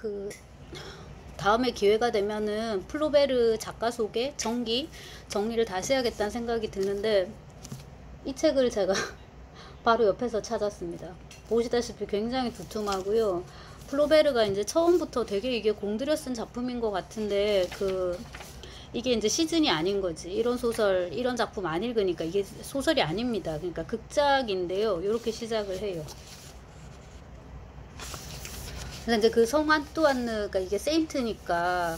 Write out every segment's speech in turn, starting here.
그 다음에 기회가 되면은 플로베르 작가 소개 정리를 다시 해야겠다는 생각이 드는데, 이 책을 제가 바로 옆에서 찾았습니다. 보시다시피 굉장히 두툼하고요. 플로베르가 이제 처음부터 되게 이게 공들여 쓴 작품인 것 같은데, 이게 이제 시즌이 아닌 거지. 이런 소설, 이런 작품 안 읽으니까 이게 소설이 아닙니다. 그러니까 극작인데요. 이렇게 시작을 해요. 그래서 이제 그 성 안뚜아느가 이게 세인트니까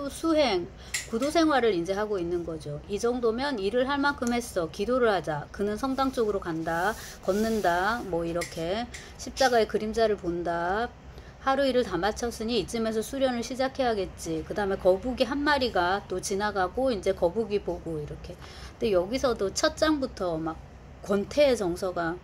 수행 구도 생활을 이제 하고 있는 거죠. 이 정도면 일을 할 만큼 했어. 기도를 하자. 그는 성당 쪽으로 간다. 걷는다. 뭐 이렇게 십자가의 그림자를 본다. 하루 일을 다 마쳤으니 이쯤에서 수련을 시작해야겠지. 그 다음에 거북이 한 마리가 또 지나가고 이제 거북이 보고 이렇게. 근데 여기서도 첫 장부터 막 권태의 정서가,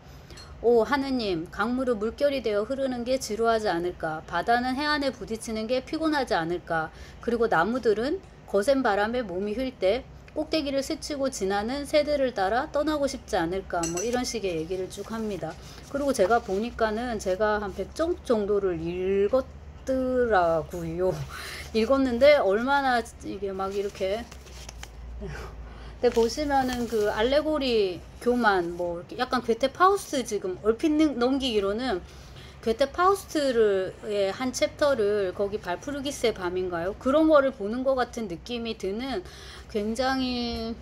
오 하느님, 강물은 물결이 되어 흐르는 게 지루하지 않을까? 바다는 해안에 부딪히는 게 피곤하지 않을까? 그리고 나무들은 거센 바람에 몸이 휠 때 꼭대기를 스치고 지나는 새들을 따라 떠나고 싶지 않을까? 뭐 이런 식의 얘기를 쭉 합니다. 그리고 제가 보니까는 제가 한 100쪽 정도를 읽었더라고요. 읽었는데 얼마나 이게 막 이렇게, 근데 보시면은 그 알레고리 교만 뭐 약간 괴테 파우스트, 지금 얼핏 넘기기로는 괴테 파우스트의 한 챕터를 거기 발푸르기스의 밤인가요? 그런 거를 보는 것 같은 느낌이 드는 굉장히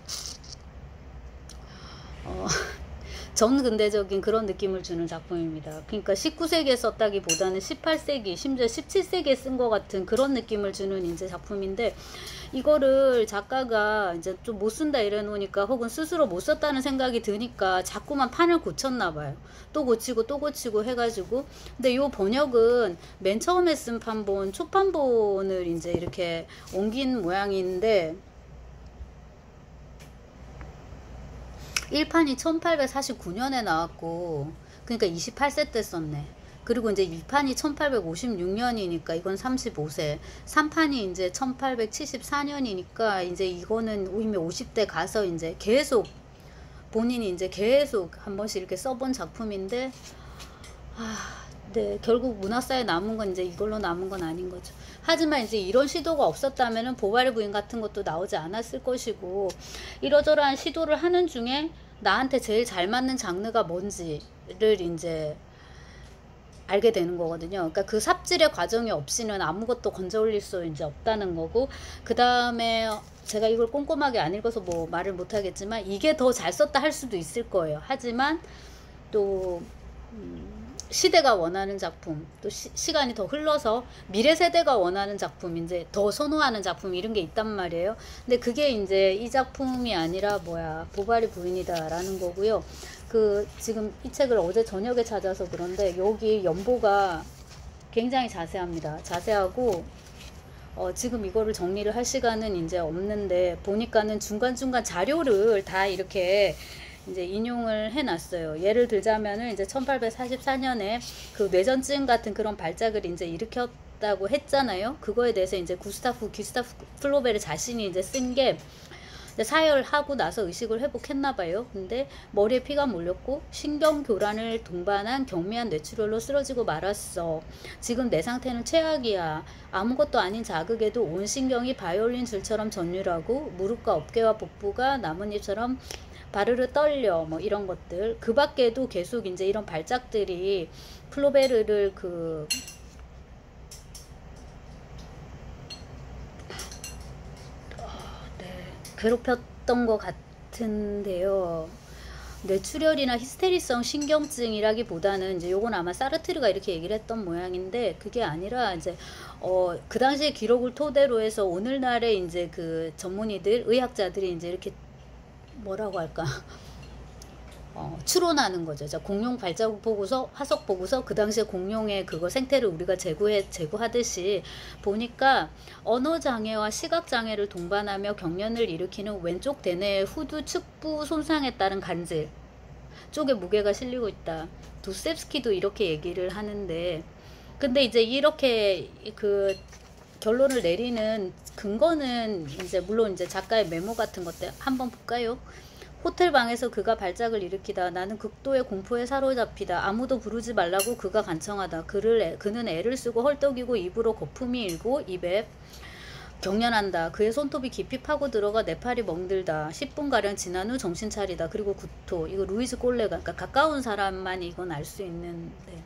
전근대적인 그런 느낌을 주는 작품입니다. 그러니까 19세기에 썼다기보다는 18세기, 심지어 17세기에 쓴 것 같은 그런 느낌을 주는 이제 작품인데, 이거를 작가가 이제 좀 못 쓴다 이래 놓으니까, 혹은 스스로 못 썼다는 생각이 드니까 자꾸만 판을 고쳤나 봐요. 또 고치고 해가지고. 근데 요 번역은 맨 처음에 쓴 판본, 초판본을 이제 이렇게 옮긴 모양인데, 1판이 1849년에 나왔고, 그러니까 28세 때 썼네. 그리고 이제 2판이 1856년이니까 이건 35세. 3판이 이제 1874년이니까 이제 이거는 이미 50대 가서 이제 계속 본인이 이제 계속 한 번씩 이렇게 써본 작품인데, 네, 결국 문학사에 남은 건 이제 이걸로 남은 건 아닌 거죠. 하지만 이제 이런 시도가 없었다면은 보바리 부인 같은 것도 나오지 않았을 것이고, 이러저러한 시도를 하는 중에 나한테 제일 잘 맞는 장르가 뭔지를 이제 알게 되는 거거든요. 그러니까 그 삽질의 과정이 없이는 아무것도 건져 올릴 수 이제 없다는 거고, 그 다음에 제가 이걸 꼼꼼하게 안 읽어서 뭐 말을 못 하겠지만, 이게 더 잘 썼다 할 수도 있을 거예요. 하지만 또 시대가 원하는 작품, 또 시간이 더 흘러서 미래 세대가 원하는 작품, 이제 더 선호하는 작품, 이런 게 있단 말이에요. 근데 그게 이제 이 작품이 아니라 보바리 부인이다라는 거고요. 지금 이 책을 어제 저녁에 찾아서 그런데 여기 연보가 굉장히 자세합니다. 자세하고, 지금 이거를 정리를 할 시간은 이제 없는데, 보니까는 중간중간 자료를 다 이렇게 이제 인용을 해놨어요. 예를 들자면은 이제 1844년에 그 뇌전증 같은 그런 발작을 이제 일으켰다고 했잖아요. 그거에 대해서 이제 기스타프 플로베르 자신이 이제 쓴 게, 사열하고 나서 의식을 회복했나봐요. 근데 머리에 피가 몰렸고 신경교란을 동반한 경미한 뇌출혈로 쓰러지고 말았어. 지금 내 상태는 최악이야. 아무것도 아닌 자극에도 온 신경이 바이올린 줄처럼 전율하고 무릎과 어깨와 복부가 나뭇잎처럼 바르르 떨려. 뭐 이런 것들. 그 밖에도 계속 이제 이런 발작들이 플로베르를 괴롭혔던 것 같은데요. 뇌출혈이나 히스테리성 신경증이라기보다는 이제 요건 아마 사르트르가 이렇게 얘기를 했던 모양인데, 그게 아니라 이제 그 당시의 기록을 토대로 해서 오늘날의 이제 그 전문의들, 의학자들이 이제 이렇게 뭐라고 할까, 추론하는 거죠. 공룡 발자국 보고서, 화석 보고서, 그 당시에 공룡의 그거 생태를 우리가 제구하듯이 보니까 언어장애와 시각장애를 동반하며 경련을 일으키는 왼쪽 대뇌의 후두 측부 손상에 따른 간질 쪽에 무게가 실리고 있다. 도스옙스키도 이렇게 얘기를 하는데, 근데 이제 이렇게 그 결론을 내리는 근거는 이제 물론 이제 작가의 메모 같은 것들 한번 볼까요? 호텔 방에서 그가 발작을 일으키다. 나는 극도의 공포에 사로잡히다. 아무도 부르지 말라고 그가 간청하다. 그는 애를 쓰고 헐떡이고 입으로 거품이 일고 입에 경련한다. 그의 손톱이 깊이 파고 들어가 내 팔이 멍들다. 10분가량 지난 후 정신 차리다. 그리고 구토. 이거 루이즈 꼴레가, 그러니까 가까운 사람만 이건 알 수 있는. 네.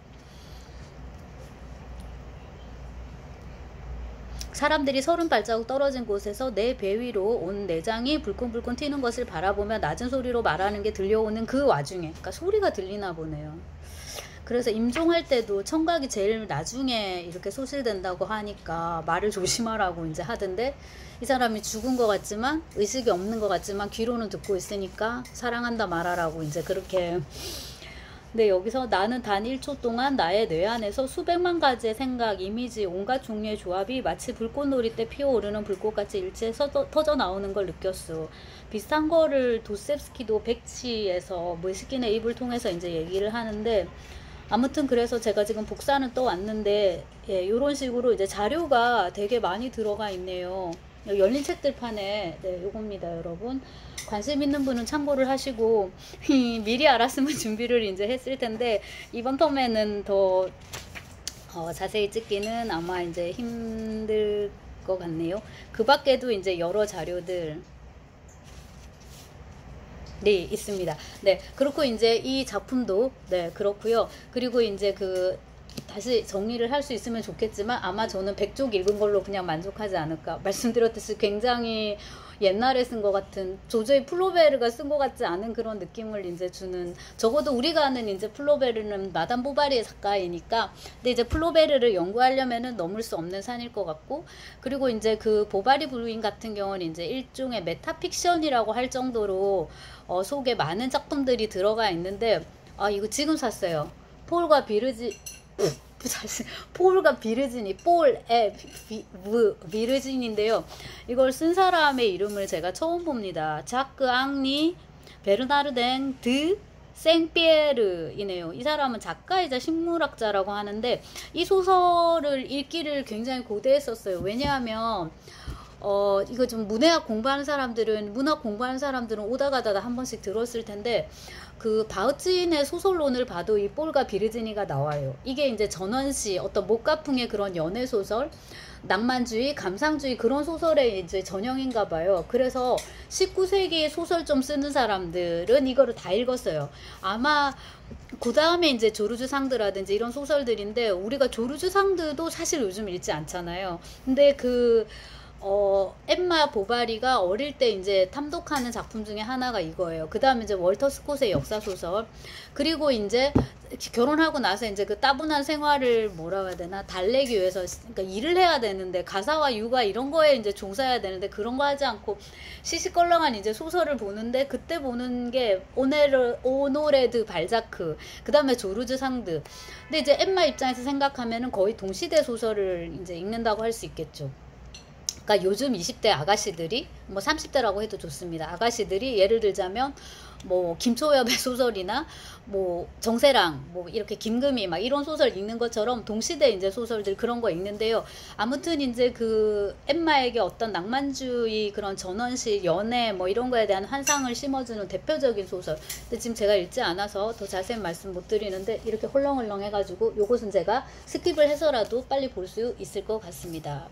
사람들이 30발자국 떨어진 곳에서 내 배 위로 온 내장이 불끈불끈 튀는 것을 바라보며 낮은 소리로 말하는 게 들려오는 그 와중에, 그러니까 소리가 들리나 보네요. 그래서 임종할 때도 청각이 제일 나중에 이렇게 소실된다고 하니까 말을 조심하라고 이제 하던데, 이 사람이 죽은 것 같지만 의식이 없는 것 같지만 귀로는 듣고 있으니까 사랑한다 말하라고 이제 그렇게. 근데 여기서 나는 단 1초 동안 나의 뇌 안에서 수백만 가지의 생각, 이미지, 온갖 종류의 조합이 마치 불꽃놀이 때 피어오르는 불꽃같이 일체에 터져 나오는 걸 느꼈어. 비슷한 거를 도스토옙스키도 백치에서 무의식인의 입을 통해서 이제 얘기를 하는데, 아무튼 그래서 제가 지금 복사는 또 왔는데, 예, 요런 식으로 이제 자료가 되게 많이 들어가 있네요. 열린 책들판에, 네, 요겁니다, 여러분. 관심 있는 분은 참고를 하시고, 미리 알았으면 준비를 이제 했을 텐데, 이번 텀에는 더 자세히 찍기는 아마 이제 힘들 것 같네요. 그 밖에도 이제 여러 자료들, 네, 있습니다. 네, 그렇고 이제 이 작품도, 네, 그렇고요. 그리고 이제 다시 정리를 할 수 있으면 좋겠지만 아마 저는 100쪽 읽은 걸로 그냥 만족하지 않을까. 말씀드렸듯이 굉장히 옛날에 쓴 것 같은, 도저히 플로베르가 쓴 것 같지 않은 그런 느낌을 이제 주는, 적어도 우리가 아는 이제 플로베르는 마담 보바리의 작가이니까, 근데 이제 플로베르를 연구하려면은 넘을 수 없는 산일 것 같고, 그리고 이제 그 보바리 부인 같은 경우는 이제 일종의 메타픽션이라고 할 정도로 속에 많은 작품들이 들어가 있는데, 아, 이거 지금 샀어요. 폴과 비르진이, 비르진인데요. 이걸 쓴 사람의 이름을 제가 처음 봅니다. 자크 앙리 베르나르덴 드 생피에르이네요. 이 사람은 작가이자 식물학자라고 하는데, 이 소설을 읽기를 굉장히 고대했었어요. 왜냐하면 이거 좀 문학 공부하는 사람들은 오다 가다 한 번씩 들었을 텐데, 그 바흐진의 소설론을 봐도 이 폴과 비르지니가 나와요. 이게 이제 전원시, 어떤 목가풍의 그런 연애 소설, 낭만주의, 감상주의 그런 소설의 이제 전형인가 봐요. 그래서 19세기 소설 좀 쓰는 사람들은 이거를 다 읽었어요. 아마 그 다음에 이제 조르주 상드라든지 이런 소설들인데, 우리가 조르주 상드도 사실 요즘 읽지 않잖아요. 근데 엠마 보바리가 어릴 때 이제 탐독하는 작품 중에 하나가 이거예요. 그 다음에 이제 월터 스콧의 역사소설. 그리고 이제 결혼하고 나서 이제 그 따분한 생활을 뭐라고 해야 되나, 달래기 위해서, 그러니까 일을 해야 되는데, 가사와 육아 이런 거에 이제 종사해야 되는데, 그런 거 하지 않고 시시껄렁한 이제 소설을 보는데, 그때 보는 게 오노레드 발자크, 그 다음에 조르주 상드. 근데 이제 엠마 입장에서 생각하면은 거의 동시대 소설을 이제 읽는다고 할 수 있겠죠. 그러니까 요즘 20대 아가씨들이, 뭐 30대라고 해도 좋습니다. 아가씨들이 예를 들자면 뭐 김초엽의 소설이나 뭐 정세랑, 뭐 이렇게 김금희 막 이런 소설 읽는 것처럼 동시대 이제 소설들 그런 거 읽는데요. 아무튼 이제 그 엠마에게 어떤 낭만주의, 그런 전원식, 연애 뭐 이런 거에 대한 환상을 심어주는 대표적인 소설. 근데 지금 제가 읽지 않아서 더 자세한 말씀 못 드리는데, 이렇게 헐렁헐렁 해가지고 요것은 제가 스킵을 해서라도 빨리 볼 수 있을 것 같습니다.